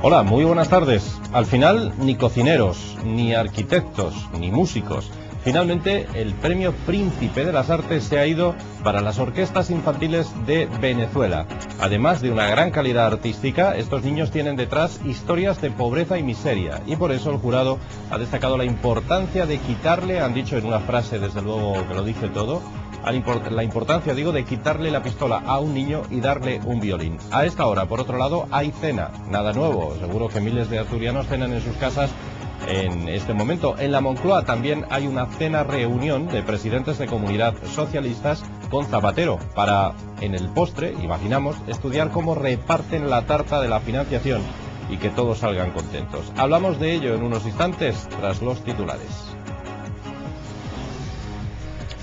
Hola, muy buenas tardes. Al final, ni cocineros, ni arquitectos, ni músicos. Finalmente, el premio Príncipe de las Artes se ha ido para las orquestas infantiles de Venezuela. Además de una gran calidad artística, estos niños tienen detrás historias de pobreza y miseria, y por eso el jurado ha destacado la importancia de quitarle, han dicho en una frase desde luego que lo dice todo, la importancia, digo, de quitarle la pistola a un niño y darle un violín. A esta hora, por otro lado, hay cena, nada nuevo, seguro que miles de asturianos cenan en sus casas en este momento. En la Moncloa también hay una cena reunión de presidentes de comunidad socialistas con Zapatero para, en el postre, imaginamos, estudiar cómo reparten la tarta de la financiación y que todos salgan contentos. Hablamos de ello en unos instantes tras los titulares.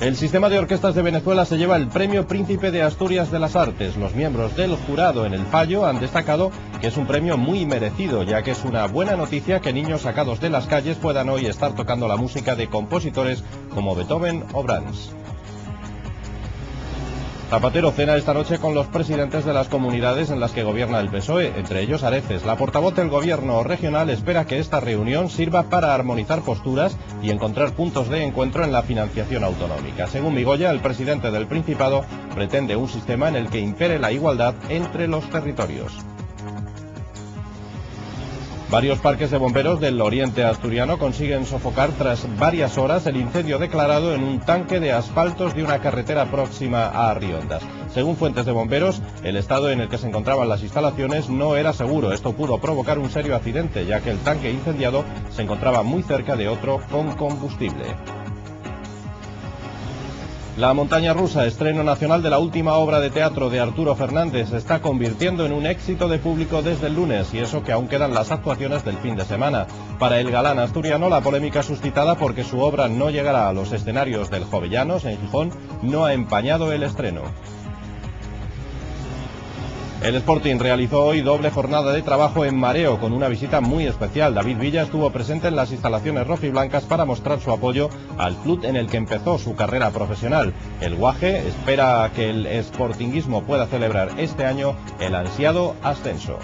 El sistema de orquestas de Venezuela se lleva el premio Príncipe de Asturias de las Artes. Los miembros del jurado en el fallo han destacado que es un premio muy merecido, ya que es una buena noticia que niños sacados de las calles puedan hoy estar tocando la música de compositores como Beethoven o Brahms. Zapatero cena esta noche con los presidentes de las comunidades en las que gobierna el PSOE, entre ellos Areces. La portavoz del gobierno regional espera que esta reunión sirva para armonizar posturas y encontrar puntos de encuentro en la financiación autonómica. Según Migoya, el presidente del Principado pretende un sistema en el que impere la igualdad entre los territorios. Varios parques de bomberos del oriente asturiano consiguen sofocar tras varias horas el incendio declarado en un tanque de asfaltos de una carretera próxima a Arriondas. Según fuentes de bomberos, el estado en el que se encontraban las instalaciones no era seguro. Esto pudo provocar un serio accidente, ya que el tanque incendiado se encontraba muy cerca de otro con combustible. La montaña rusa, estreno nacional de la última obra de teatro de Arturo Fernández, se está convirtiendo en un éxito de público desde el lunes, y eso que aún quedan las actuaciones del fin de semana. Para el galán asturiano, la polémica suscitada porque su obra no llegará a los escenarios del Jovellanos en Gijón no ha empañado el estreno. El Sporting realizó hoy doble jornada de trabajo en Mareo con una visita muy especial. David Villa estuvo presente en las instalaciones rojiblancas para mostrar su apoyo al club en el que empezó su carrera profesional. El Guaje espera que el sportinguismo pueda celebrar este año el ansiado ascenso.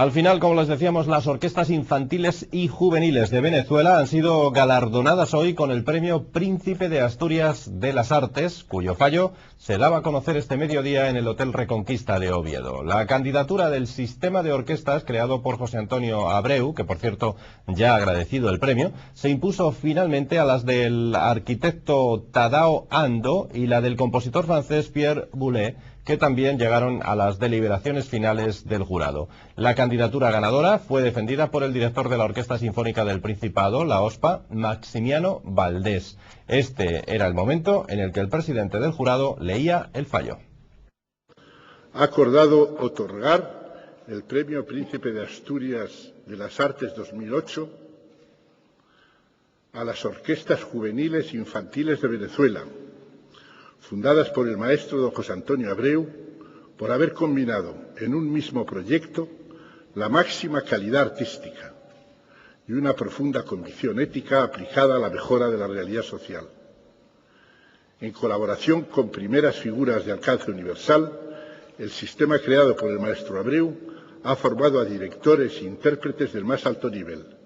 Al final, como les decíamos, las orquestas infantiles y juveniles de Venezuela han sido galardonadas hoy con el premio Príncipe de Asturias de las Artes, cuyo fallo se daba a conocer este mediodía en el Hotel Reconquista de Oviedo. La candidatura del sistema de orquestas creado por José Antonio Abreu, que por cierto ya ha agradecido el premio, se impuso finalmente a las del arquitecto Tadao Ando y la del compositor francés Pierre Boulez, que también llegaron a las deliberaciones finales del jurado. La candidatura ganadora fue defendida por el director de la Orquesta Sinfónica del Principado, la OSPA, Maximiano Valdés. Este era el momento en el que el presidente del jurado leía el fallo. Ha acordado otorgar el Premio Príncipe de Asturias de las Artes 2008 a las orquestas juveniles e infantiles de Venezuela, fundadas por el maestro don José Antonio Abreu, por haber combinado en un mismo proyecto la máxima calidad artística y una profunda convicción ética aplicada a la mejora de la realidad social. En colaboración con primeras figuras de alcance universal, el sistema creado por el maestro Abreu ha formado a directores e intérpretes del más alto nivel.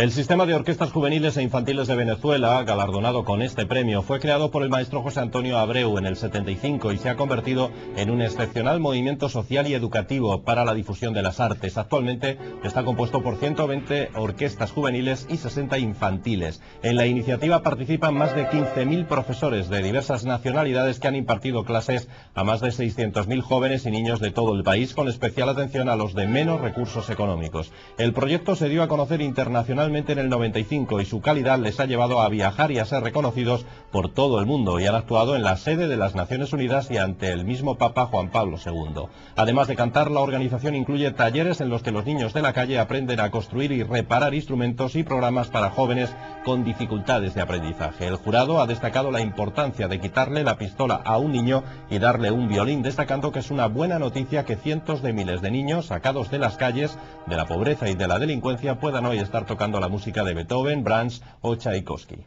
El sistema de orquestas juveniles e infantiles de Venezuela, galardonado con este premio, fue creado por el maestro José Antonio Abreu en el 75 y se ha convertido en un excepcional movimiento social y educativo para la difusión de las artes. Actualmente está compuesto por 120 orquestas juveniles y 60 infantiles. En la iniciativa participan más de 15.000 profesores de diversas nacionalidades que han impartido clases a más de 600.000 jóvenes y niños de todo el país, con especial atención a los de menos recursos económicos. El proyecto se dio a conocer internacionalmente en el 95 y su calidad les ha llevado a viajar y a ser reconocidos por todo el mundo, y han actuado en la sede de las Naciones Unidas y ante el mismo Papa Juan Pablo II. Además de cantar, la organización incluye talleres en los que los niños de la calle aprenden a construir y reparar instrumentos y programas para jóvenes con dificultades de aprendizaje. El jurado ha destacado la importancia de quitarle la pistola a un niño y darle un violín, destacando que es una buena noticia que cientos de miles de niños sacados de las calles, de la pobreza y de la delincuencia puedan hoy estar tocando la música de Beethoven, Brahms o Tchaikovsky.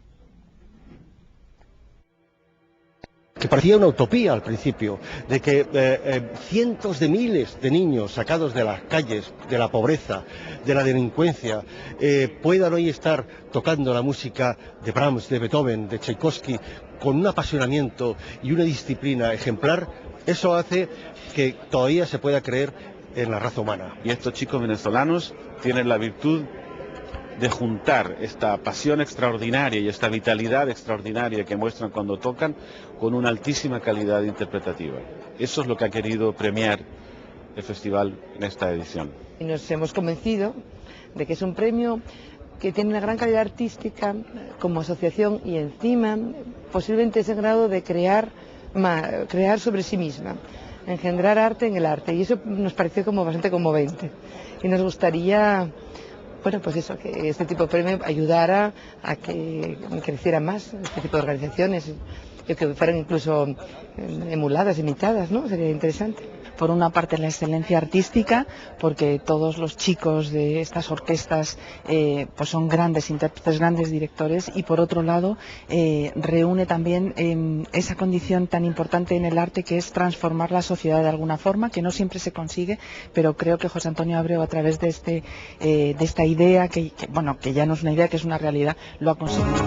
que parecía una utopía al principio, de que cientos de miles de niños sacados de las calles, de la pobreza, de la delincuencia, puedan hoy estar tocando la música de Brahms, de Beethoven, de Tchaikovsky, con un apasionamiento y una disciplina ejemplar, eso hace que todavía se pueda creer en la raza humana. Y estos chicos venezolanos tienen la virtud de juntar esta pasión extraordinaria y esta vitalidad extraordinaria que muestran cuando tocan con una altísima calidad interpretativa. Eso es lo que ha querido premiar el festival en esta edición. Y nos hemos convencido de que es un premio que tiene una gran calidad artística como asociación y encima posiblemente ese grado de crear sobre sí misma, engendrar arte en el arte, y eso nos pareció como bastante conmovente y nos gustaría, bueno, pues eso, que este tipo de premio ayudara a que creciera más este tipo de organizaciones y que fueran incluso emuladas, imitadas, ¿no? Sería interesante. Por una parte la excelencia artística, porque todos los chicos de estas orquestas pues son grandes intérpretes, grandes directores, y por otro lado reúne también esa condición tan importante en el arte que es transformar la sociedad de alguna forma, que no siempre se consigue, pero creo que José Antonio Abreu, a través de esta idea, que ya no es una idea, que es una realidad, lo ha conseguido.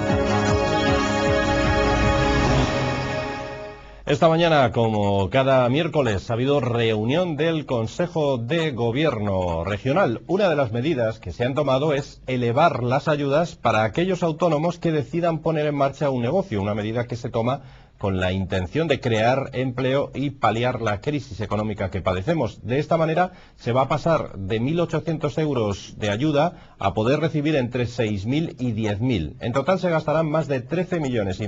Esta mañana, como cada miércoles, ha habido reunión del Consejo de Gobierno Regional. Una de las medidas que se han tomado es elevar las ayudas para aquellos autónomos que decidan poner en marcha un negocio, una medida que se toma con la intención de crear empleo y paliar la crisis económica que padecemos. De esta manera se va a pasar de 1.800 euros de ayuda a poder recibir entre 6.000 y 10.000. En total se gastarán más de 13,5 millones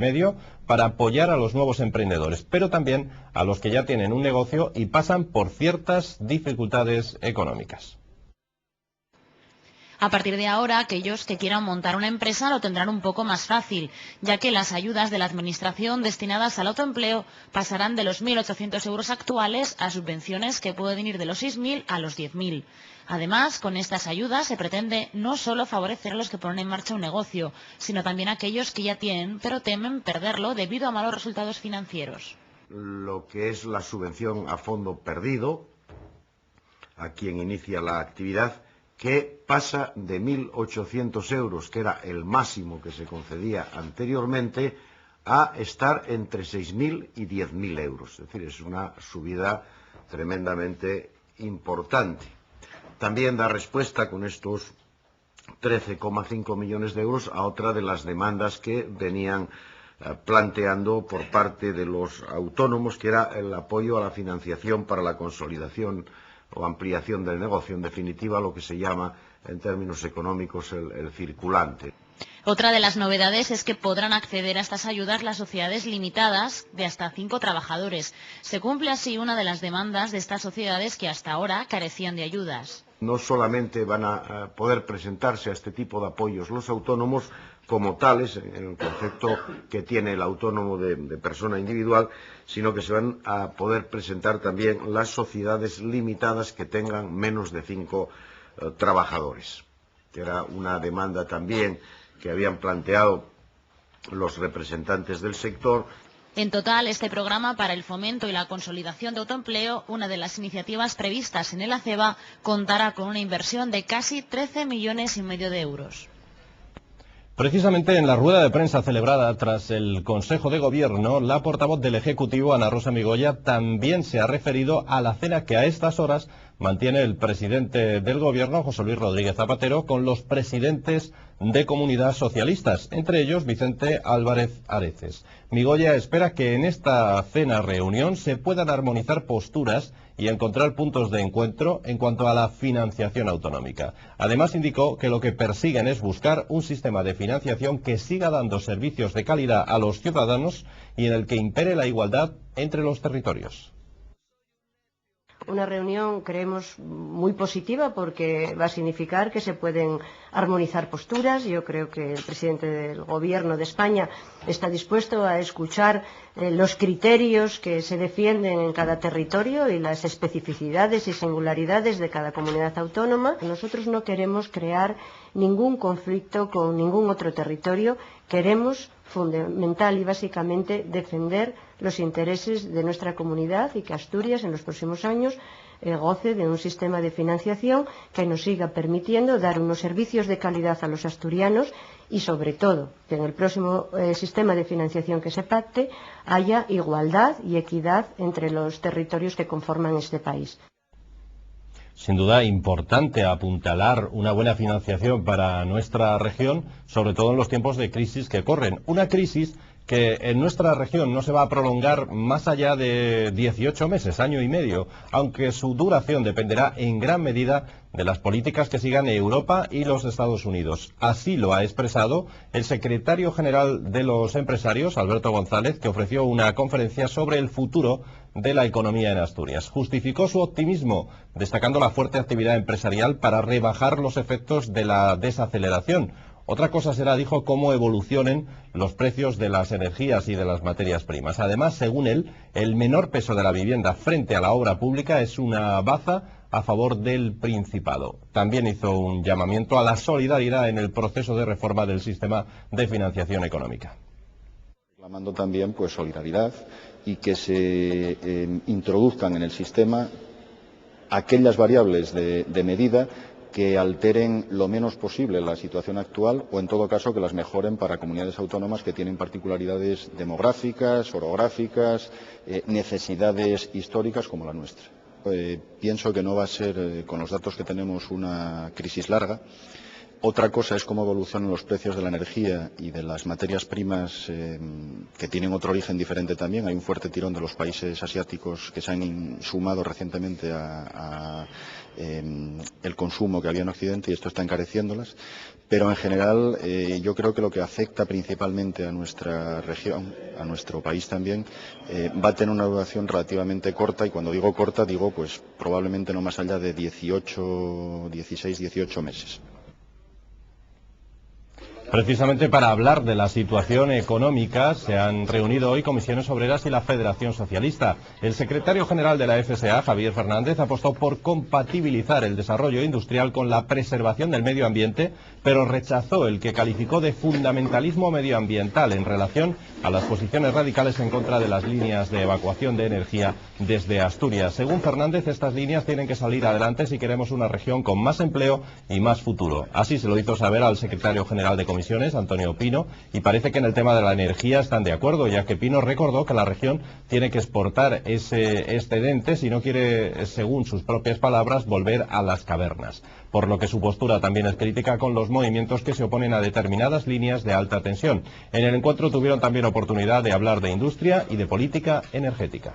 para apoyar a los nuevos emprendedores, pero también a los que ya tienen un negocio y pasan por ciertas dificultades económicas. A partir de ahora, aquellos que quieran montar una empresa lo tendrán un poco más fácil, ya que las ayudas de la Administración destinadas al autoempleo pasarán de los 1.800 euros actuales a subvenciones que pueden ir de los 6.000 a los 10.000. Además, con estas ayudas se pretende no solo favorecer a los que ponen en marcha un negocio, sino también a aquellos que ya tienen, pero temen perderlo debido a malos resultados financieros. Lo que es la subvención a fondo perdido, a quien inicia la actividad, que pasa de 1.800 euros, que era el máximo que se concedía anteriormente, a estar entre 6.000 y 10.000 euros. Es decir, es una subida tremendamente importante. También da respuesta con estos 13,5 millones de euros a otra de las demandas que venían planteando por parte de los autónomos, que era el apoyo a la financiación para la consolidación o ampliación del negocio, en definitiva lo que se llama en términos económicos el circulante. Otra de las novedades es que podrán acceder a estas ayudas las sociedades limitadas de hasta 5 trabajadores. Se cumple así una de las demandas de estas sociedades que hasta ahora carecían de ayudas. No solamente van a poder presentarse a este tipo de apoyos los autónomos como tales, en el concepto que tiene el autónomo de persona individual, sino que se van a poder presentar también las sociedades limitadas que tengan menos de 5 trabajadores, que era una demanda también que habían planteado los representantes del sector. En total, este programa para el fomento y la consolidación de autoempleo, una de las iniciativas previstas en el ACEBA, contará con una inversión de casi 13,5 millones de euros. Precisamente en la rueda de prensa celebrada tras el Consejo de Gobierno, la portavoz del Ejecutivo, Ana Rosa Migoya, también se ha referido a la cena que a estas horas mantiene el presidente del Gobierno, José Luis Rodríguez Zapatero, con los presidentes de comunidades socialistas, entre ellos Vicente Álvarez Areces. Migoya espera que en esta cena-reunión se puedan armonizar posturas y encontrar puntos de encuentro en cuanto a la financiación autonómica. Además, indicó que lo que persiguen es buscar un sistema de financiación que siga dando servicios de calidad a los ciudadanos y en el que impere la igualdad entre los territorios. Una reunión, creemos, muy positiva porque va a significar que se pueden armonizar posturas. Yo creo que el presidente del Gobierno de España está dispuesto a escuchar los criterios que se defienden en cada territorio y las especificidades y singularidades de cada comunidad autónoma. Nosotros no queremos crear ningún conflicto con ningún otro territorio. Queremos, fundamental y básicamente, defender los intereses de nuestra comunidad y que Asturias en los próximos años goce de un sistema de financiación que nos siga permitiendo dar unos servicios de calidad a los asturianos y, sobre todo, que en el próximo sistema de financiación que se pacte haya igualdad y equidad entre los territorios que conforman este país. Sin duda, importante apuntalar una buena financiación para nuestra región, sobre todo en los tiempos de crisis que corren. Una crisis que en nuestra región no se va a prolongar más allá de 18 meses, año y medio, aunque su duración dependerá en gran medida de las políticas que sigan Europa y los Estados Unidos. Así lo ha expresado el secretario general de los empresarios, Alberto González, que ofreció una conferencia sobre el futuro de la economía en Asturias. Justificó su optimismo, destacando la fuerte actividad empresarial para rebajar los efectos de la desaceleración. Otra cosa será, dijo, cómo evolucionen los precios de las energías y de las materias primas. Además, según él, el menor peso de la vivienda frente a la obra pública es una baza a favor del Principado. También hizo un llamamiento a la solidaridad en el proceso de reforma del sistema de financiación económica. Reclamando también solidaridad y que se introduzcan en el sistema aquellas variables de medida que alteren lo menos posible la situación actual o, en todo caso, que las mejoren para comunidades autónomas que tienen particularidades demográficas, orográficas, necesidades históricas como la nuestra. Pienso que no va a ser, con los datos que tenemos, una crisis larga. Otra cosa es cómo evolucionan los precios de la energía y de las materias primas que tienen otro origen diferente también. Hay un fuerte tirón de los países asiáticos que se han sumado recientemente a el consumo que había en Occidente y esto está encareciéndolas. Pero en general yo creo que lo que afecta principalmente a nuestra región, a nuestro país también, va a tener una duración relativamente corta, y cuando digo corta digo probablemente no más allá de 16, 18 meses. Precisamente para hablar de la situación económica se han reunido hoy Comisiones Obreras y la Federación Socialista. El secretario general de la FSA, Javier Fernández, apostó por compatibilizar el desarrollo industrial con la preservación del medio ambiente, pero rechazó el que calificó de fundamentalismo medioambiental en relación a las posiciones radicales en contra de las líneas de evacuación de energía desde Asturias. Según Fernández, estas líneas tienen que salir adelante si queremos una región con más empleo y más futuro. Así se lo hizo saber al secretario general de Comisiones, Antonio Pino, y parece que en el tema de la energía están de acuerdo, ya que Pino recordó que la región tiene que exportar ese excedente si no quiere, según sus propias palabras, volver a las cavernas. Por lo que su postura también es crítica con los movimientos que se oponen a determinadas líneas de alta tensión. En el encuentro tuvieron también oportunidad de hablar de industria y de política energética.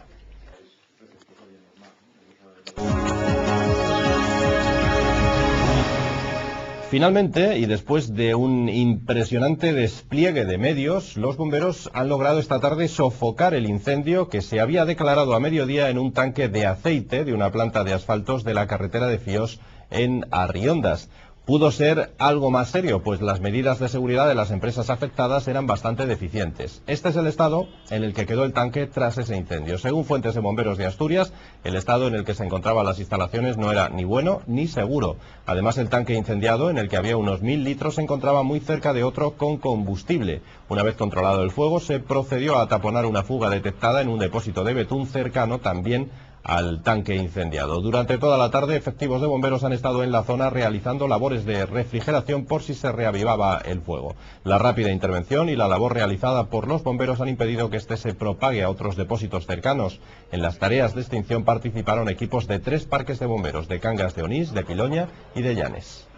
Finalmente, y después de un impresionante despliegue de medios, los bomberos han logrado esta tarde sofocar el incendio que se había declarado a mediodía en un tanque de aceite de una planta de asfaltos de la carretera de Fiós en Arriondas. Pudo ser algo más serio, pues las medidas de seguridad de las empresas afectadas eran bastante deficientes. Este es el estado en el que quedó el tanque tras ese incendio. Según fuentes de bomberos de Asturias, el estado en el que se encontraban las instalaciones no era ni bueno ni seguro. Además, el tanque incendiado, en el que había unos 1000 litros, se encontraba muy cerca de otro con combustible. Una vez controlado el fuego, se procedió a taponar una fuga detectada en un depósito de betún cercano también al tanque incendiado. Durante toda la tarde, efectivos de bomberos han estado en la zona realizando labores de refrigeración por si se reavivaba el fuego. La rápida intervención y la labor realizada por los bomberos han impedido que este se propague a otros depósitos cercanos. En las tareas de extinción participaron equipos de 3 parques de bomberos, de Cangas de Onís, de Piloña y de Llanes.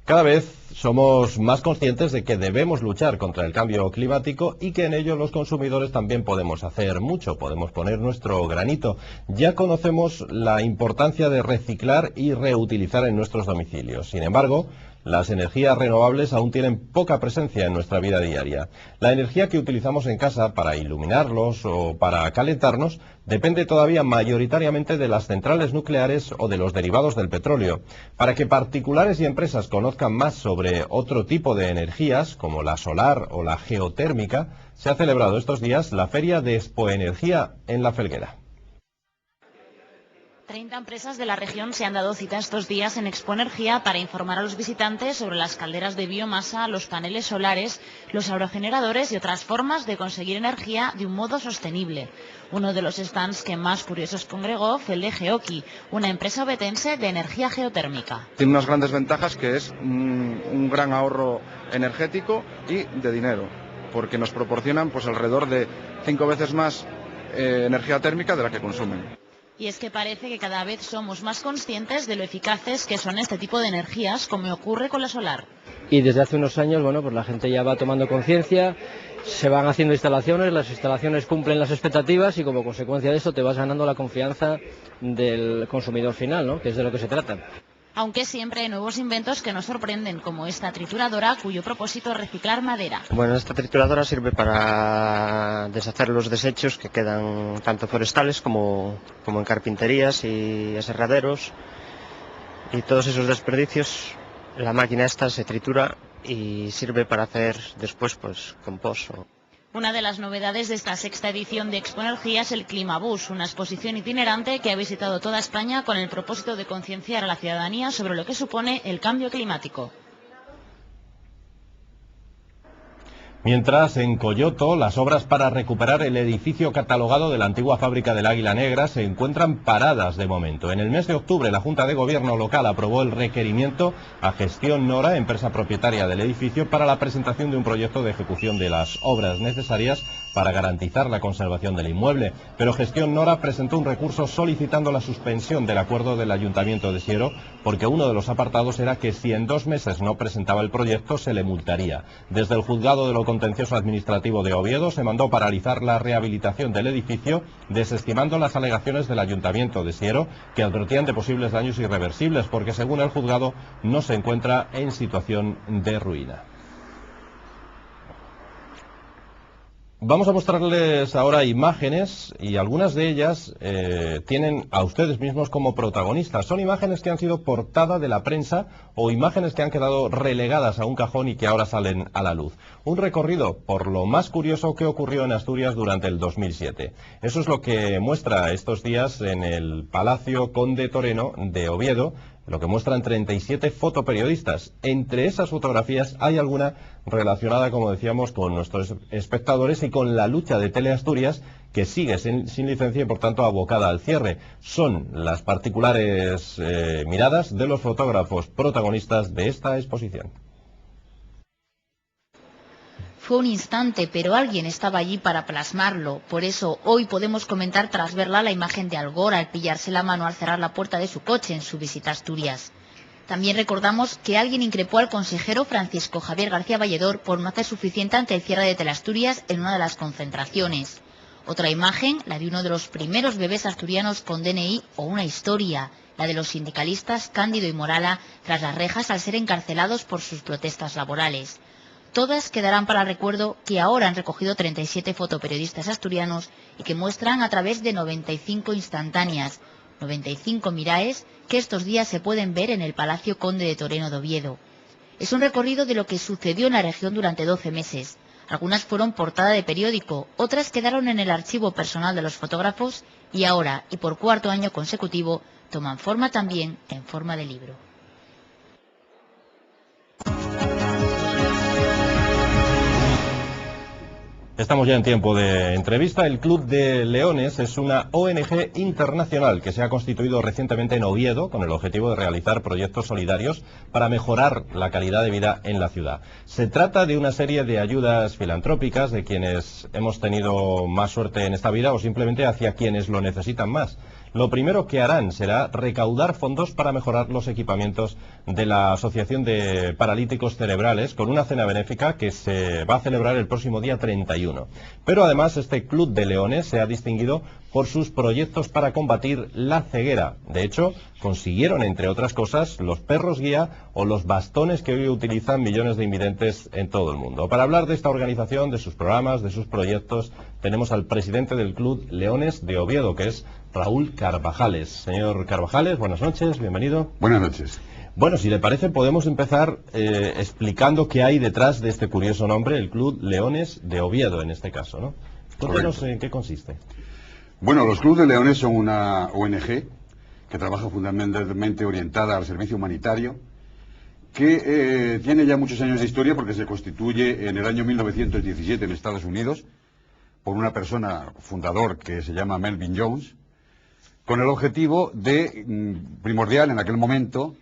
Cada vez somos más conscientes de que debemos luchar contra el cambio climático y que en ello los consumidores también podemos hacer mucho, podemos poner nuestro granito. Ya conocemos la importancia de reciclar y reutilizar en nuestros domicilios. Sin embargo, las energías renovables aún tienen poca presencia en nuestra vida diaria. La energía que utilizamos en casa para iluminarlos o para calentarnos depende todavía mayoritariamente de las centrales nucleares o de los derivados del petróleo. Para que particulares y empresas conozcan más sobre otro tipo de energías, como la solar o la geotérmica, se ha celebrado estos días la feria de Expoenergía en La Felguera. 30 empresas de la región se han dado cita estos días en Expo Energía para informar a los visitantes sobre las calderas de biomasa, los paneles solares, los aerogeneradores y otras formas de conseguir energía de un modo sostenible. Uno de los stands que más curiosos congregó fue el de Geoki, una empresa obetense de energía geotérmica. Tiene unas grandes ventajas, que es un gran ahorro energético y de dinero, porque nos proporcionan pues alrededor de 5 veces más energía térmica de la que consumen. Y es que parece que cada vez somos más conscientes de lo eficaces que son este tipo de energías, como ocurre con la solar. Y desde hace unos años, bueno, pues la gente ya va tomando conciencia, se van haciendo instalaciones, las instalaciones cumplen las expectativas y como consecuencia de eso te vas ganando la confianza del consumidor final, ¿no?, que es de lo que se trata. Aunque siempre hay nuevos inventos que nos sorprenden, como esta trituradora, cuyo propósito es reciclar madera. Bueno, esta trituradora sirve para deshacer los desechos que quedan tanto forestales como en carpinterías y aserraderos. Y todos esos desperdicios, la máquina esta se tritura y sirve para hacer después pues compost. Una de las novedades de esta sexta edición de Expo Energía es el Climabús, una exposición itinerante que ha visitado toda España con el propósito de concienciar a la ciudadanía sobre lo que supone el cambio climático. Mientras, en Coyoto, las obras para recuperar el edificio catalogado de la antigua fábrica del Águila Negra se encuentran paradas de momento. En el mes de octubre, la Junta de Gobierno local aprobó el requerimiento a Gestión Nora, empresa propietaria del edificio, para la presentación de un proyecto de ejecución de las obras necesarias para garantizar la conservación del inmueble. Pero Gestión Nora presentó un recurso solicitando la suspensión del acuerdo del Ayuntamiento de Siero, porque uno de los apartados era que si en 2 meses no presentaba el proyecto se le multaría. Desde el Juzgado de lo Contencioso Administrativo de Oviedo se mandó paralizar la rehabilitación del edificio, desestimando las alegaciones del Ayuntamiento de Siero, que advertían de posibles daños irreversibles, porque según el juzgado no se encuentra en situación de ruina. Vamos a mostrarles ahora imágenes y algunas de ellas tienen a ustedes mismos como protagonistas. Son imágenes que han sido portada de la prensa o imágenes que han quedado relegadas a un cajón y que ahora salen a la luz. Un recorrido por lo más curioso que ocurrió en Asturias durante el 2007. Eso es lo que muestra estos días en el Palacio Conde Toreno de Oviedo, lo que muestran 37 fotoperiodistas. Entre esas fotografías hay alguna relacionada, como decíamos, con nuestros espectadores y con la lucha de Teleasturias, que sigue sin licencia y por tanto abocada al cierre. Son las particulares miradas de los fotógrafos protagonistas de esta exposición. Fue un instante, pero alguien estaba allí para plasmarlo. Por eso hoy podemos comentar tras verla la imagen de Al Gore al pillarse la mano al cerrar la puerta de su coche en su visita a Asturias. También recordamos que alguien increpó al consejero Francisco Javier García Valledor por no hacer suficiente ante el cierre de Teleasturias en una de las concentraciones. Otra imagen, la de uno de los primeros bebés asturianos con DNI o una historia, la de los sindicalistas Cándido y Morala tras las rejas al ser encarcelados por sus protestas laborales. Todas quedarán para el recuerdo que ahora han recogido 37 fotoperiodistas asturianos y que muestran a través de 95 instantáneas, 95 miraes que estos días se pueden ver en el Palacio Conde de Toreno de Oviedo. Es un recorrido de lo que sucedió en la región durante 12 meses. Algunas fueron portada de periódico, otras quedaron en el archivo personal de los fotógrafos y ahora, y por 4º año consecutivo, toman forma también en forma de libro. Estamos ya en tiempo de entrevista. El Club de Leones es una ONG internacional que se ha constituido recientemente en Oviedo con el objetivo de realizar proyectos solidarios para mejorar la calidad de vida en la ciudad. Se trata de una serie de ayudas filantrópicas de quienes hemos tenido más suerte en esta vida o simplemente hacia quienes lo necesitan más. Lo primero que harán será recaudar fondos para mejorar los equipamientos de la Asociación de Paralíticos Cerebrales con una cena benéfica que se va a celebrar el próximo día 31. Pero además este Club de Leones se ha distinguido por sus proyectos para combatir la ceguera. De hecho, consiguieron, entre otras cosas, los perros guía o los bastones que hoy utilizan millones de invidentes en todo el mundo. Para hablar de esta organización, de sus programas, de sus proyectos, tenemos al presidente del Club Leones de Oviedo, que es Raúl Carvajales. Señor Carvajales, buenas noches, bienvenido. Buenas noches. Bueno, si le parece, podemos empezar explicando qué hay detrás de este curioso nombre, el Club Leones de Oviedo, en este caso, ¿no? Cuéntanos en qué consiste. Bueno, los Clubes de Leones son una ONG que trabaja fundamentalmente orientada al servicio humanitario, que tiene ya muchos años de historia porque se constituye en el año 1917 en Estados Unidos por una persona fundador que se llama Melvin Jones, con el objetivo de, primordial en aquel momento,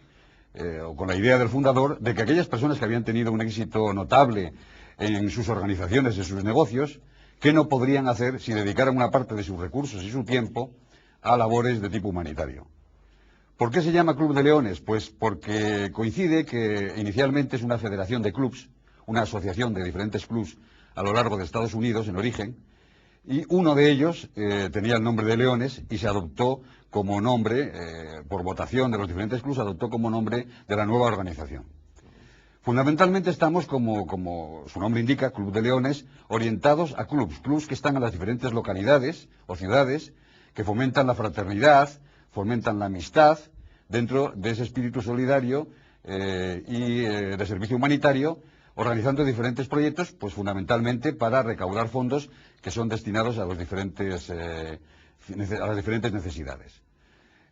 o con la idea del fundador, de que aquellas personas que habían tenido un éxito notable en sus organizaciones, en sus negocios, ¿qué no podrían hacer si dedicaran una parte de sus recursos y su tiempo a labores de tipo humanitario? ¿Por qué se llama Club de Leones? Pues porque coincide que inicialmente es una federación de clubs, una asociación de diferentes clubs a lo largo de Estados Unidos en origen, y uno de ellos tenía el nombre de Leones y se adoptó como nombre, por votación de los diferentes clubs, adoptó como nombre de la nueva organización. Fundamentalmente estamos, como su nombre indica, Club de Leones, orientados a clubs que están en las diferentes localidades o ciudades, que fomentan la fraternidad, fomentan la amistad, dentro de ese espíritu solidario y de servicio humanitario, organizando diferentes proyectos, pues fundamentalmente para recaudar fondos que son destinados a las diferentes necesidades.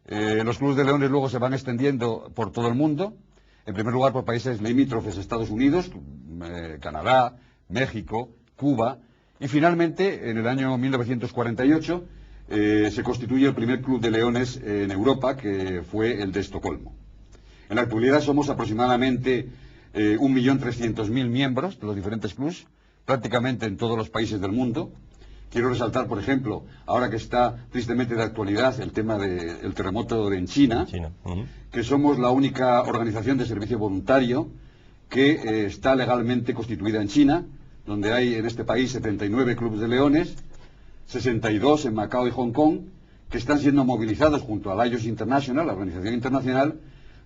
Los clubes de leones luego se van extendiendo por todo el mundo, en primer lugar por países limítrofes, Estados Unidos, Canadá, México, Cuba, y finalmente en el año 1948 se constituye el primer club de leones en Europa, que fue el de Estocolmo. En la actualidad somos aproximadamente 1.300.000 miembros de los diferentes clubs, prácticamente en todos los países del mundo. Quiero resaltar, por ejemplo, ahora que está tristemente de actualidad el tema del terremoto en China, que somos la única organización de servicio voluntario que está legalmente constituida en China, donde hay en este país 79 clubes de leones, 62 en Macao y Hong Kong, que están siendo movilizados junto a la IOS International, la organización internacional,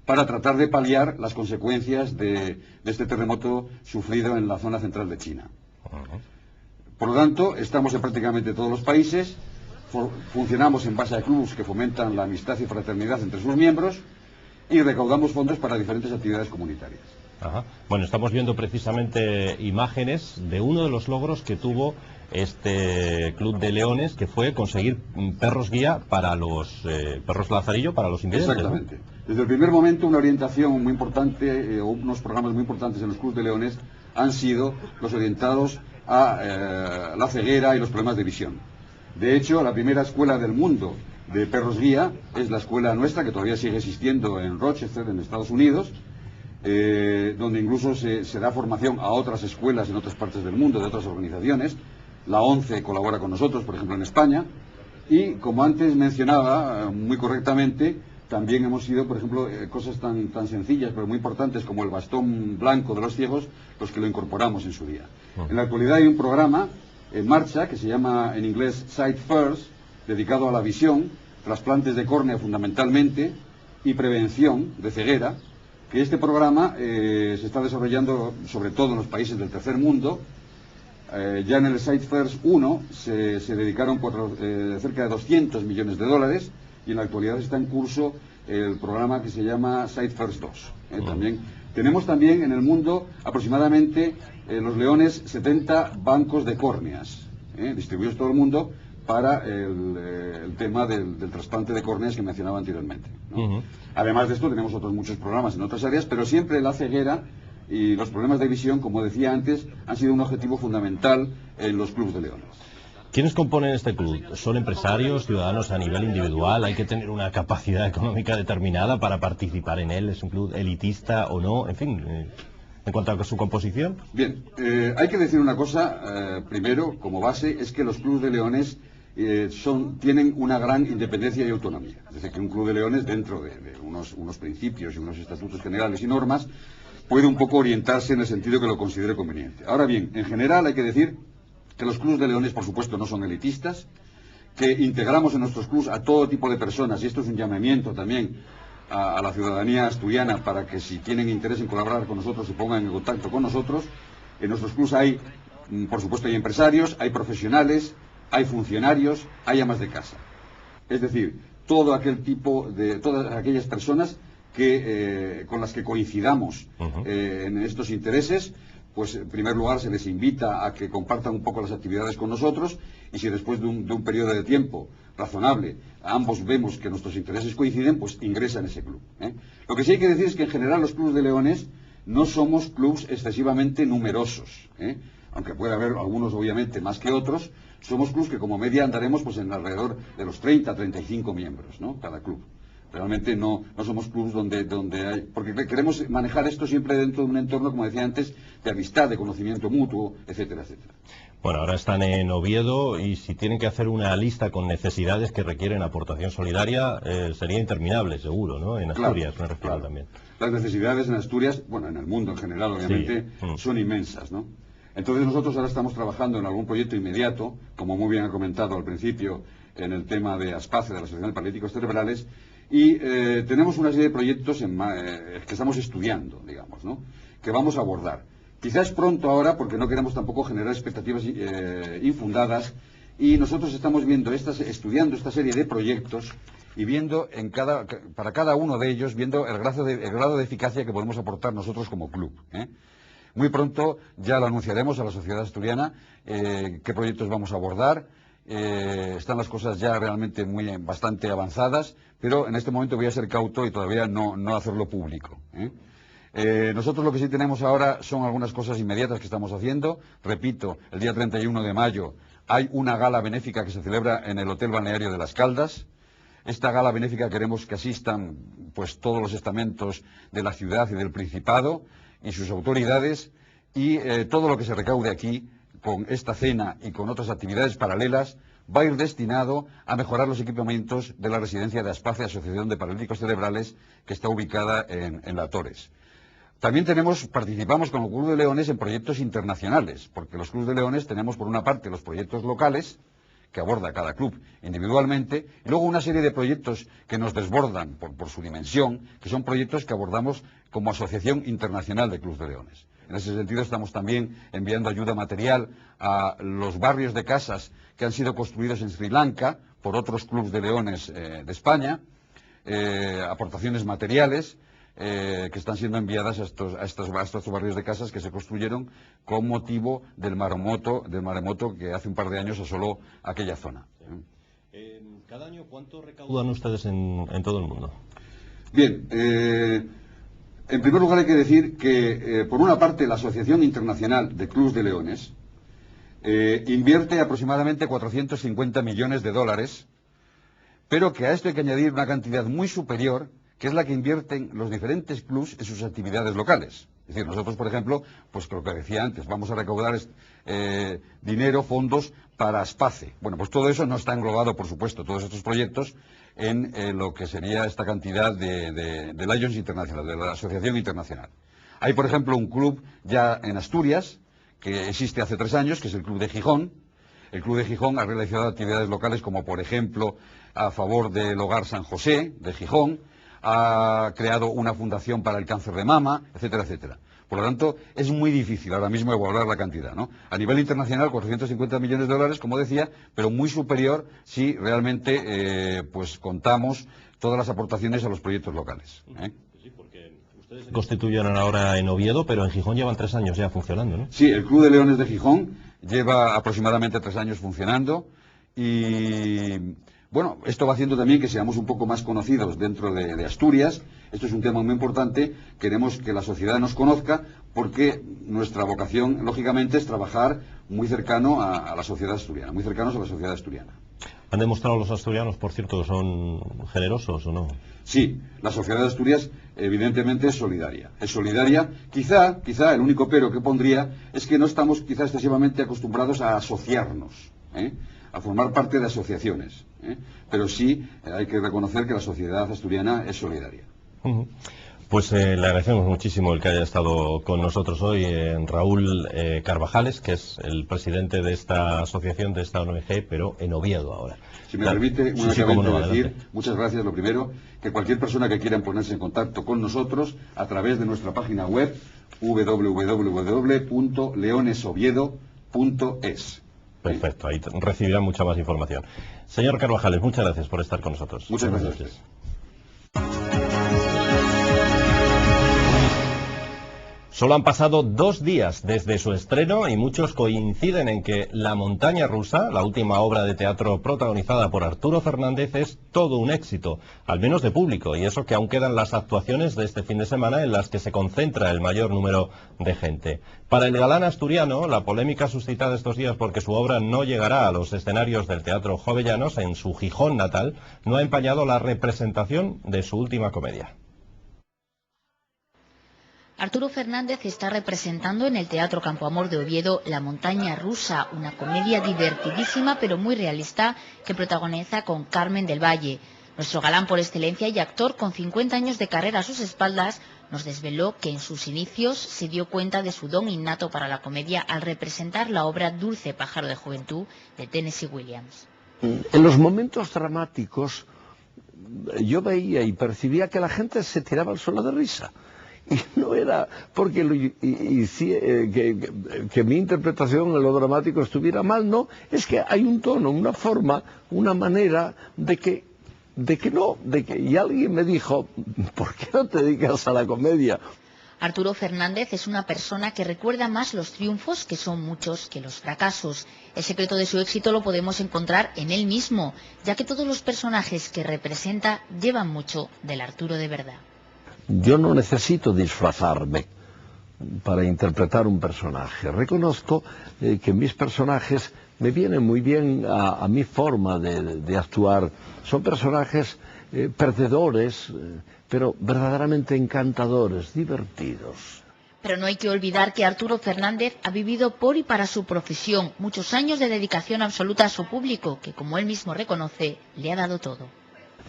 para tratar de paliar las consecuencias de este terremoto sufrido en la zona central de China. Por lo tanto, estamos en prácticamente todos los países, funcionamos en base a clubes que fomentan la amistad y fraternidad entre sus miembros y recaudamos fondos para diferentes actividades comunitarias. Bueno, estamos viendo precisamente imágenes de uno de los logros que tuvo este Club de Leones, que fue conseguir perros guía para los perros lazarillo, para los invidentes. Exactamente. Desde el primer momento, una orientación muy importante, unos programas muy importantes en los Clubes de Leones han sido los orientados a la ceguera y los problemas de visión. De hecho, la primera escuela del mundo de perros guía es la escuela nuestra, que todavía sigue existiendo en Rochester, en Estados Unidos, donde incluso se da formación a otras escuelas en otras partes del mundo, de otras organizaciones. La ONCE colabora con nosotros, por ejemplo, en España. Y, como antes mencionaba muy correctamente, también hemos sido, por ejemplo, cosas tan sencillas, pero muy importantes, como el bastón blanco de los ciegos, los que lo incorporamos en su día. En la actualidad hay un programa en marcha que se llama, en inglés, Sight First, dedicado a la visión, trasplantes de córnea fundamentalmente, y prevención de ceguera, que este programa se está desarrollando sobre todo en los países del tercer mundo. Ya en el Sight First 1 se dedicaron cerca de 200 millones de dólares, y en la actualidad está en curso el programa que se llama Sight First 2. Tenemos también en el mundo aproximadamente los leones 70 bancos de córneas, distribuidos todo el mundo para el tema del trasplante de córneas que mencionaba anteriormente, ¿no? Además de esto tenemos otros muchos programas en otras áreas, pero siempre la ceguera y los problemas de visión, como decía antes, han sido un objetivo fundamental en los clubes de leones. ¿Quiénes componen este club? ¿Son empresarios, ciudadanos a nivel individual? ¿Hay que tener una capacidad económica determinada para participar en él? ¿Es un club elitista o no? En fin, en cuanto a su composición. Bien, hay que decir una cosa, primero, como base, es que los clubes de leones tienen una gran independencia y autonomía. Es decir, que un club de leones, dentro de unos principios y unos estatutos generales y normas, puede un poco orientarse en el sentido que lo considere conveniente. Ahora bien, en general hay que decir que los clubes de leones, por supuesto, no son elitistas, que integramos en nuestros clubes a todo tipo de personas, y esto es un llamamiento también a la ciudadanía asturiana para que, si tienen interés en colaborar con nosotros, se pongan en contacto con nosotros. En nuestros clubes hay, por supuesto, hay empresarios, hay profesionales, hay funcionarios, hay amas de casa. Es decir, todo aquel tipo de, todas aquellas personas que con las que coincidamos en estos intereses, pues en primer lugar se les invita a que compartan un poco las actividades con nosotros, y si después de un periodo de tiempo razonable ambos vemos que nuestros intereses coinciden, pues ingresa en ese club. Lo que sí hay que decir es que en general los clubes de leones no somos clubes excesivamente numerosos, aunque puede haber algunos obviamente más que otros. Somos clubes que como media andaremos pues en alrededor de los 30 a 35 miembros, ¿no?, cada club. Realmente no somos clubes donde hay... Porque queremos manejar esto siempre dentro de un entorno, como decía antes, de amistad, de conocimiento mutuo, etcétera, etcétera. Bueno, ahora están en Oviedo y si tienen que hacer una lista con necesidades que requieren aportación solidaria, sería interminable, seguro, ¿no? En Asturias, me refiero también. Las necesidades en Asturias, bueno, en el mundo en general, obviamente, son inmensas, ¿no? Entonces nosotros ahora estamos trabajando en algún proyecto inmediato, como muy bien ha comentado al principio, en el tema de ASPACE, de la Asociación de Paralíticos Cerebrales, y tenemos una serie de proyectos que estamos estudiando, digamos, ¿no?, que vamos a abordar. Quizás pronto ahora, porque no queremos tampoco generar expectativas infundadas, y nosotros estamos estudiando esta serie de proyectos y viendo para cada uno de ellos, viendo el grado de eficacia que podemos aportar nosotros como club. Muy pronto ya lo anunciaremos a la sociedad asturiana, qué proyectos vamos a abordar. Están las cosas ya realmente bastante avanzadas, pero en este momento voy a ser cauto y todavía no hacerlo público. Nosotros lo que sí tenemos ahora son algunas cosas inmediatas que estamos haciendo. Repito, el día 31 de mayo hay una gala benéfica que se celebra en el Hotel Balneario de Las Caldas. Esta gala benéfica queremos que asistan pues todos los estamentos de la ciudad y del Principado y sus autoridades, y todo lo que se recaude aquí con esta cena y con otras actividades paralelas va a ir destinado a mejorar los equipamientos de la residencia de ASPACE, Asociación de Paralíticos Cerebrales, que está ubicada en La Torres. También participamos con el Club de Leones en proyectos internacionales, porque los clubes de leones tenemos por una parte los proyectos locales, que aborda cada club individualmente, y luego una serie de proyectos que nos desbordan por su dimensión, que son proyectos que abordamos como Asociación Internacional de Clubes de Leones. En ese sentido estamos también enviando ayuda material a los barrios de casas que han sido construidos en Sri Lanka por otros clubes de leones de España, aportaciones materiales que están siendo enviadas a estos barrios de casas que se construyeron con motivo del maremoto que hace un par de años asoló aquella zona. Cada año, ¿cuánto recaudan ustedes en todo el mundo? Bien, en primer lugar hay que decir que, por una parte, la Asociación Internacional de Clubes de Leones invierte aproximadamente 450 millones de dólares, pero que a esto hay que añadir una cantidad muy superior, que es la que invierten los diferentes clubes en sus actividades locales. Es decir, nosotros, por ejemplo, pues lo que decía antes, vamos a recaudar fondos para ASPACE. Bueno, pues todo eso no está englobado, por supuesto, todos estos proyectos, en lo que sería esta cantidad de Lions Internacional, de la Asociación Internacional. Hay, por ejemplo, un club ya en Asturias, que existe hace 3 años, que es el Club de Gijón. El Club de Gijón ha realizado actividades locales como, por ejemplo, a favor del Hogar San José de Gijón, ha creado una fundación para el cáncer de mama, etcétera, etcétera. Por lo tanto, es muy difícil ahora mismo evaluar la cantidad, ¿no? A nivel internacional, 450 millones de dólares, como decía, pero muy superior si realmente pues contamos todas las aportaciones a los proyectos locales. Sí, porque ustedes se constituyeron ahora en Oviedo, pero en Gijón llevan 3 años ya funcionando, ¿no? Sí, el Club de Leones de Gijón lleva aproximadamente 3 años funcionando y... Bueno, esto va haciendo también que seamos un poco más conocidos dentro de Asturias. Esto es un tema muy importante. Queremos que la sociedad nos conozca porque nuestra vocación, lógicamente, es trabajar muy cercano a la sociedad asturiana, muy cercanos a la sociedad asturiana. ¿Han demostrado los asturianos, por cierto, que son generosos o no? Sí, la sociedad de Asturias evidentemente es solidaria. Es solidaria. Quizá el único pero que pondría es que no estamos quizá excesivamente acostumbrados a asociarnos, a formar parte de asociaciones. Pero sí hay que reconocer que la sociedad asturiana es solidaria. Pues le agradecemos muchísimo el que haya estado con nosotros hoy, Raúl Carvajales, que es el presidente de esta asociación, de esta ONG, pero en Oviedo ahora. Si me permite, decir, muchas gracias. Lo primero, que cualquier persona que quiera ponerse en contacto con nosotros a través de nuestra página web www.leonesoviedo.es. Perfecto, ahí recibirá mucha más información. Señor Carvajales, muchas gracias por estar con nosotros. Muchas gracias. Solo han pasado 2 días desde su estreno y muchos coinciden en que La montaña rusa, la última obra de teatro protagonizada por Arturo Fernández, es todo un éxito, al menos de público, y eso que aún quedan las actuaciones de este fin de semana en las que se concentra el mayor número de gente. Para el galán asturiano, la polémica suscitada estos días porque su obra no llegará a los escenarios del Teatro Jovellanos en su Gijón natal, no ha empañado la representación de su última comedia. Arturo Fernández está representando en el Teatro Campoamor de Oviedo La montaña rusa, una comedia divertidísima pero muy realista que protagoniza con Carmen del Valle. Nuestro galán por excelencia y actor con 50 años de carrera a sus espaldas nos desveló que en sus inicios se dio cuenta de su don innato para la comedia al representar la obra Dulce pájaro de juventud de Tennessee Williams. En los momentos dramáticos yo veía y percibía que la gente se tiraba al suelo de risa. Y no era porque que mi interpretación en lo dramático estuviera mal, no, es que hay un tono, una forma, una manera y alguien me dijo, ¿por qué no te dedicas a la comedia? Arturo Fernández es una persona que recuerda más los triunfos, que son muchos, que los fracasos. El secreto de su éxito lo podemos encontrar en él mismo, ya que todos los personajes que representa llevan mucho del Arturo de verdad. Yo no necesito disfrazarme para interpretar un personaje. Reconozco que mis personajes me vienen muy bien a mi forma de actuar. Son personajes perdedores, pero verdaderamente encantadores, divertidos. Pero no hay que olvidar que Arturo Fernández ha vivido por y para su profesión, muchos años de dedicación absoluta a su público, que como él mismo reconoce, le ha dado todo.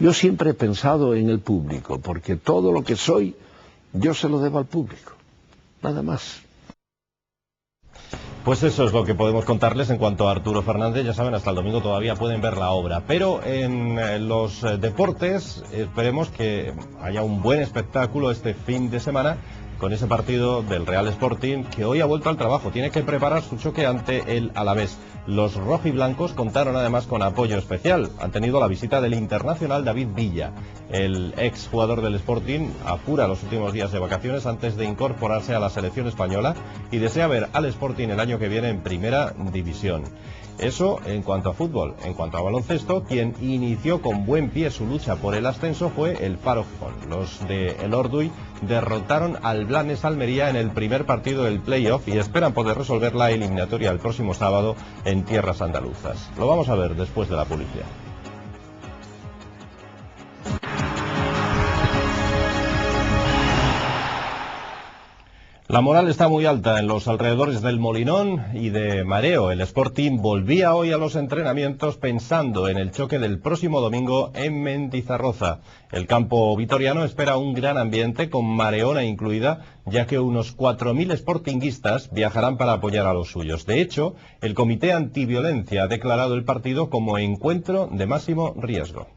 Yo siempre he pensado en el público, porque todo lo que soy, yo se lo debo al público, nada más. Pues eso es lo que podemos contarles en cuanto a Arturo Fernández. Ya saben, hasta el domingo todavía pueden ver la obra. Pero en los deportes esperemos que haya un buen espectáculo este fin de semana con ese partido del Real Sporting, que hoy ha vuelto al trabajo. Tiene que preparar su choque ante el Alavés. Los rojiblancos contaron además con apoyo especial. Han tenido la visita del internacional David Villa. El ex jugador del Sporting apura los últimos días de vacaciones antes de incorporarse a la selección española y desea ver al Sporting el año que viene en primera división. Eso en cuanto a fútbol. En cuanto a baloncesto, quien inició con buen pie su lucha por el ascenso fue el Faro Gijón. Los de El Orduy derrotaron al Blanes Almería en el primer partido del playoff y esperan poder resolver la eliminatoria el próximo sábado en tierras andaluzas. Lo vamos a ver después de la publicidad. La moral está muy alta en los alrededores del Molinón y de Mareo. El Sporting volvía hoy a los entrenamientos pensando en el choque del próximo domingo en Mendizarroza. El campo vitoriano espera un gran ambiente con Mareona incluida, ya que unos 4.000 sportinguistas viajarán para apoyar a los suyos. De hecho, el Comité Antiviolencia ha declarado el partido como encuentro de máximo riesgo.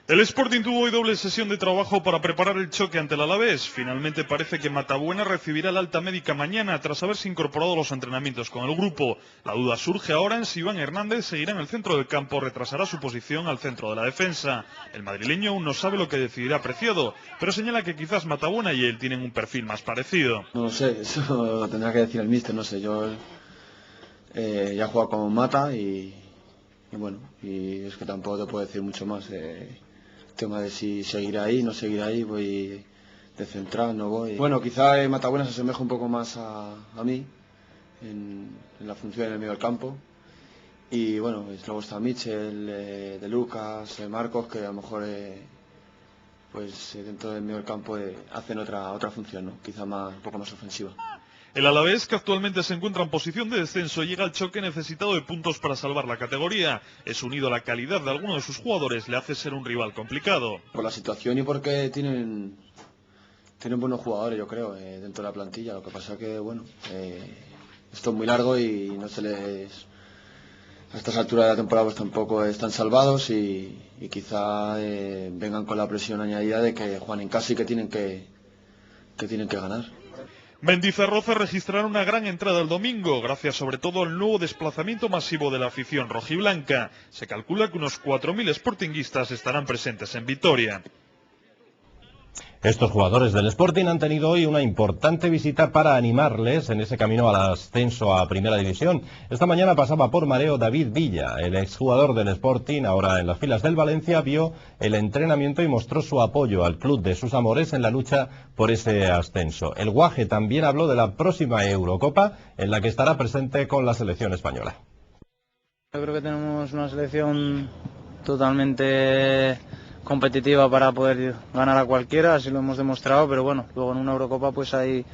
El Sporting tuvo hoy doble sesión de trabajo para preparar el choque ante el Alavés. Finalmente parece que Matabuena recibirá la alta médica mañana tras haberse incorporado a los entrenamientos con el grupo. La duda surge ahora en si Iván Hernández seguirá en el centro del campo o retrasará su posición al centro de la defensa. El madrileño aún no sabe lo que decidirá Preciado, pero señala que quizás Matabuena y él tienen un perfil más parecido. No lo sé, eso lo tendrá que decir el míster, no sé, yo ya he jugado con Mata y bueno, y es que tampoco te puedo decir mucho más. Tema de si seguirá ahí, no seguirá ahí, voy de central, no voy. Bueno, quizá Matabuena se asemeja un poco más a mí en la función en el medio del campo. Y bueno, luego está Michel, de Lucas, Marcos, que a lo mejor pues dentro del medio del campo hacen otra función, ¿no? Quizá un poco más ofensiva. El Alavés, que actualmente se encuentra en posición de descenso, llega al choque necesitado de puntos para salvar la categoría. Es unido a la calidad de algunos de sus jugadores, le hace ser un rival complicado. Por la situación y porque tienen buenos jugadores, yo creo, dentro de la plantilla. Lo que pasa es que, bueno, esto es muy largo y no se les... A estas alturas de la temporada pues tampoco están salvados y quizá vengan con la presión añadida de que juegan en casa y que tienen que ganar. Mendizarroza registrará una gran entrada el domingo, gracias sobre todo al nuevo desplazamiento masivo de la afición rojiblanca. Se calcula que unos 4.000 sportinguistas estarán presentes en Vitoria. Estos jugadores del Sporting han tenido hoy una importante visita para animarles en ese camino al ascenso a Primera División. Esta mañana pasaba por mareo David Villa, el exjugador del Sporting, ahora en las filas del Valencia, vio el entrenamiento y mostró su apoyo al club de sus amores en la lucha por ese ascenso. El Guaje también habló de la próxima Eurocopa, en la que estará presente con la selección española. Yo creo que tenemos una selección totalmente competitiva para poder ganar a cualquiera, así lo hemos demostrado, pero bueno, luego en una Eurocopa pues hay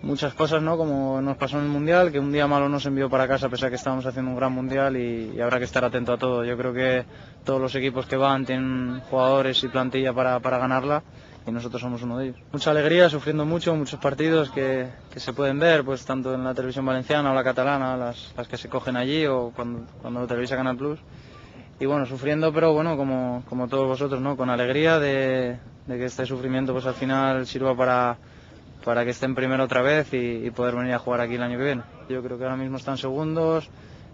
muchas cosas, ¿no? Como nos pasó en el Mundial, que un día malo nos envió para casa a pesar que estábamos haciendo un gran Mundial y habrá que estar atento a todo. Yo creo que todos los equipos que van tienen jugadores y plantilla para ganarla y nosotros somos uno de ellos. Mucha alegría, sufriendo mucho, muchos partidos que se pueden ver, pues tanto en la televisión valenciana o la catalana, las que se cogen allí o cuando lo televisa Canal Plus. Y bueno, sufriendo, pero bueno, como todos vosotros, ¿no? Con alegría de que este sufrimiento pues al final sirva para que estén primero otra vez y poder venir a jugar aquí el año que viene. Yo creo que ahora mismo están segundos,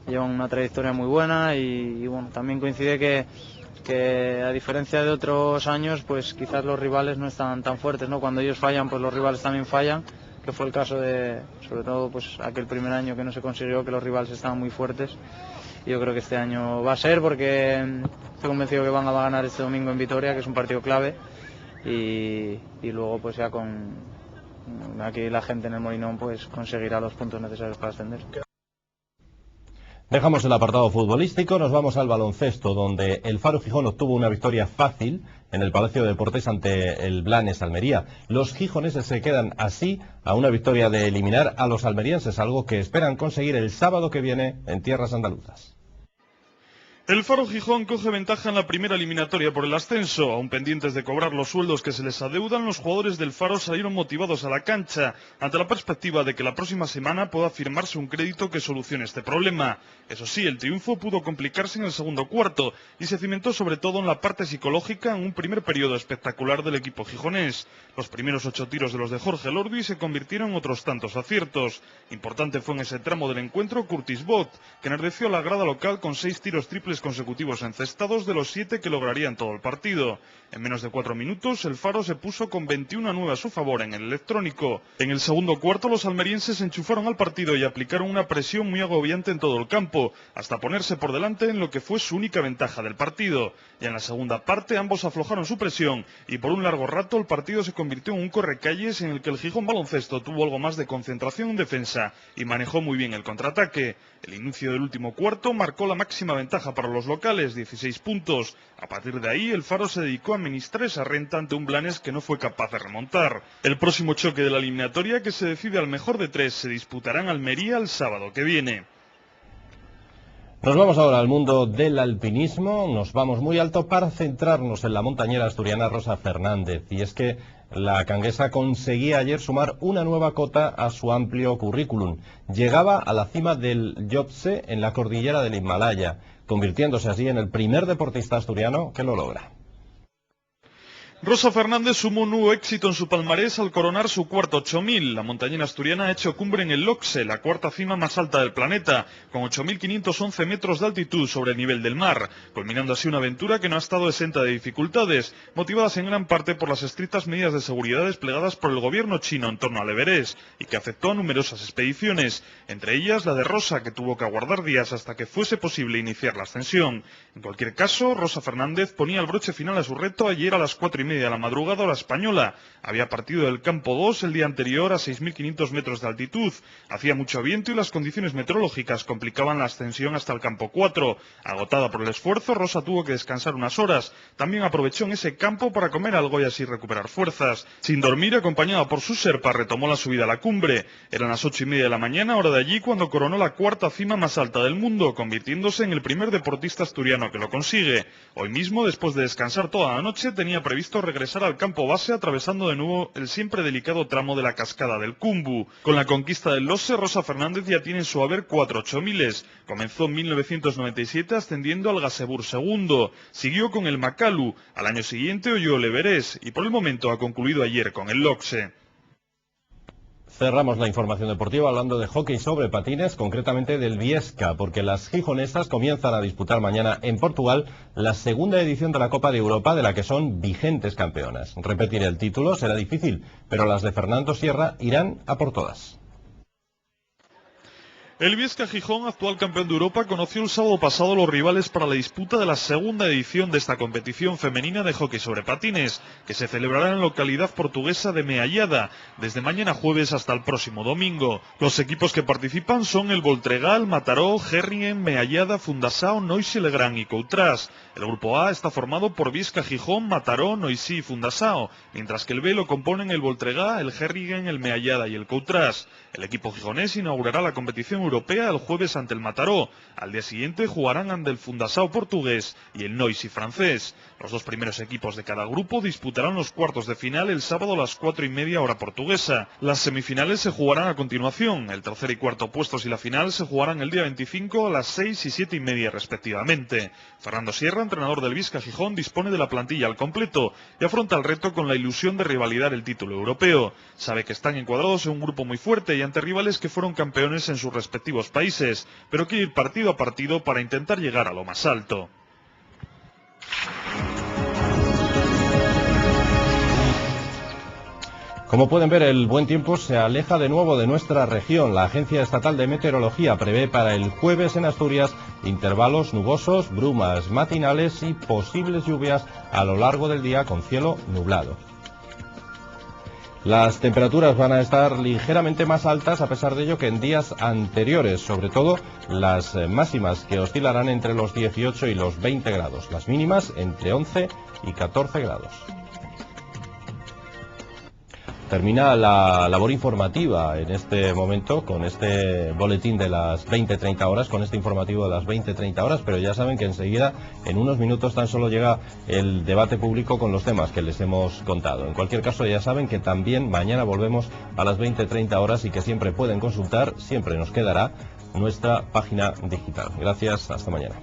llevan una trayectoria muy buena y bueno, también coincide que a diferencia de otros años, pues quizás los rivales no están tan fuertes, ¿no? Cuando ellos fallan, pues los rivales también fallan, que fue el caso de, sobre todo, pues aquel primer año que no se consiguió, que los rivales estaban muy fuertes. Yo creo que este año va a ser porque estoy convencido que van a ganar este domingo en Vitoria, que es un partido clave, y luego pues ya con aquí la gente en el Molinón pues conseguirá los puntos necesarios para ascender. Dejamos el apartado futbolístico, nos vamos al baloncesto, donde el Faro Gijón obtuvo una victoria fácil en el Palacio de Deportes ante el Blanes Almería. Los gijoneses se quedan así a una victoria de eliminar a los almerienses, algo que esperan conseguir el sábado que viene en tierras andaluzas. El Faro Gijón coge ventaja en la primera eliminatoria por el ascenso. Aún pendientes de cobrar los sueldos que se les adeudan, los jugadores del Faro salieron motivados a la cancha ante la perspectiva de que la próxima semana pueda firmarse un crédito que solucione este problema. Eso sí, el triunfo pudo complicarse en el segundo cuarto y se cimentó sobre todo en la parte psicológica en un primer periodo espectacular del equipo gijonés. Los primeros 8 tiros de los de Jorge Lordi se convirtieron en otros tantos aciertos. Importante fue en ese tramo del encuentro Curtis Bot, que enardeció a la grada local con 6 tiros triples consecutivos encestados de los 7 que lograría en todo el partido. En menos de 4 minutos, el Faro se puso con 21-9 a su favor en el electrónico. En el segundo cuarto, los almerienses enchufaron al partido y aplicaron una presión muy agobiante en todo el campo, hasta ponerse por delante en lo que fue su única ventaja del partido. Y en la segunda parte, ambos aflojaron su presión y por un largo rato el partido se convirtió en un correcalles en el que el Gijón Baloncesto tuvo algo más de concentración en defensa y manejó muy bien el contraataque. El inicio del último cuarto marcó la máxima ventaja para los locales, 16 puntos. A partir de ahí, el Faro se dedicó a administrar esa renta ante un Blanes que no fue capaz de remontar. El próximo choque de la eliminatoria, que se decide al mejor de 3, se disputará en Almería el sábado que viene. Nos vamos ahora al mundo del alpinismo, nos vamos muy alto para centrarnos en la montañera asturiana Rosa Fernández. Y es que la canguesa conseguía ayer sumar una nueva cota a su amplio currículum. Llegaba a la cima del Llotse en la cordillera del Himalaya, convirtiéndose así en el primer deportista asturiano que lo logra. Rosa Fernández sumó un nuevo éxito en su palmarés al coronar su cuarto 8000. La montañera asturiana ha hecho cumbre en el Llotse, la cuarta cima más alta del planeta, con 8.511 metros de altitud sobre el nivel del mar, culminando así una aventura que no ha estado exenta de dificultades, motivadas en gran parte por las estrictas medidas de seguridad desplegadas por el gobierno chino en torno al Everest, y que afectó a numerosas expediciones, entre ellas la de Rosa, que tuvo que aguardar días hasta que fuese posible iniciar la ascensión. En cualquier caso, Rosa Fernández ponía el broche final a su reto ayer a las 4:30 de la madrugada hora española. Había partido del campo 2 el día anterior a 6.500 metros de altitud. Hacía mucho viento y las condiciones meteorológicas complicaban la ascensión hasta el campo 4. Agotada por el esfuerzo, Rosa tuvo que descansar unas horas. También aprovechó en ese campo para comer algo y así recuperar fuerzas. Sin dormir, acompañada por su Sherpa, retomó la subida a la cumbre. Eran las 8:30 de la mañana, hora de allí, cuando coronó la cuarta cima más alta del mundo, convirtiéndose en el primer deportista asturiano que lo consigue. Hoy mismo, después de descansar toda la noche, tenía previsto regresar al campo base atravesando de nuevo el siempre delicado tramo de la cascada del Kumbu. Con la conquista del Llotse, Rosa Fernández ya tiene en su haber 4 8000. Comenzó en 1997 ascendiendo al Gasebur II, siguió con el Makalu, al año siguiente oyó el Everest y por el momento ha concluido ayer con el Llotse. Cerramos la información deportiva hablando de hockey sobre patines, concretamente del Viesca, porque las gijonesas comienzan a disputar mañana en Portugal la segunda edición de la Copa de Europa, de la que son vigentes campeonas. Repetir el título será difícil, pero las de Fernando Sierra irán a por todas. El Viesca Gijón, actual campeón de Europa, conoció el sábado pasado los rivales para la disputa de la segunda edición de esta competición femenina de hockey sobre patines, que se celebrará en la localidad portuguesa de Meallada, desde mañana jueves hasta el próximo domingo. Los equipos que participan son el Voltregá, Mataró, Gerringen, Meallada, Fundação, Noisy, Legrand y Coutras. El grupo A está formado por Viesca Gijón, Mataró, Noisy y Fundação, mientras que el B lo componen el Voltregá, el Gerringen, el Meallada y el Coutras. El equipo gijonés inaugurará la competición europea el jueves ante el Mataró. Al día siguiente jugarán ante el Fundação portugués y el Noisy francés. Los dos primeros equipos de cada grupo disputarán los cuartos de final el sábado a las 4:30 hora portuguesa. Las semifinales se jugarán a continuación. El tercer y cuarto puestos y la final se jugarán el día 25 a las 6 y 7:30 respectivamente. Fernando Sierra, entrenador del Viesca Gijón, dispone de la plantilla al completo y afronta el reto con la ilusión de revalidar el título europeo. Sabe que están encuadrados en un grupo muy fuerte y ante rivales que fueron campeones en sus respectivos países, pero quiere ir partido a partido para intentar llegar a lo más alto. Como pueden ver, el buen tiempo se aleja de nuevo de nuestra región. La Agencia Estatal de Meteorología prevé para el jueves en Asturias intervalos nubosos, brumas matinales y posibles lluvias a lo largo del día con cielo nublado. Las temperaturas van a estar ligeramente más altas a pesar de ello que en días anteriores, sobre todo las máximas, que oscilarán entre los 18 y los 20 grados, las mínimas entre 11 y 14 grados. Termina la labor informativa en este momento con este boletín de las 20:30 horas, con este informativo de las 20:30 horas, pero ya saben que enseguida, en unos minutos tan solo llega el debate público con los temas que les hemos contado. En cualquier caso, ya saben que también mañana volvemos a las 20:30 horas y que siempre pueden consultar, siempre nos quedará nuestra página digital. Gracias, hasta mañana.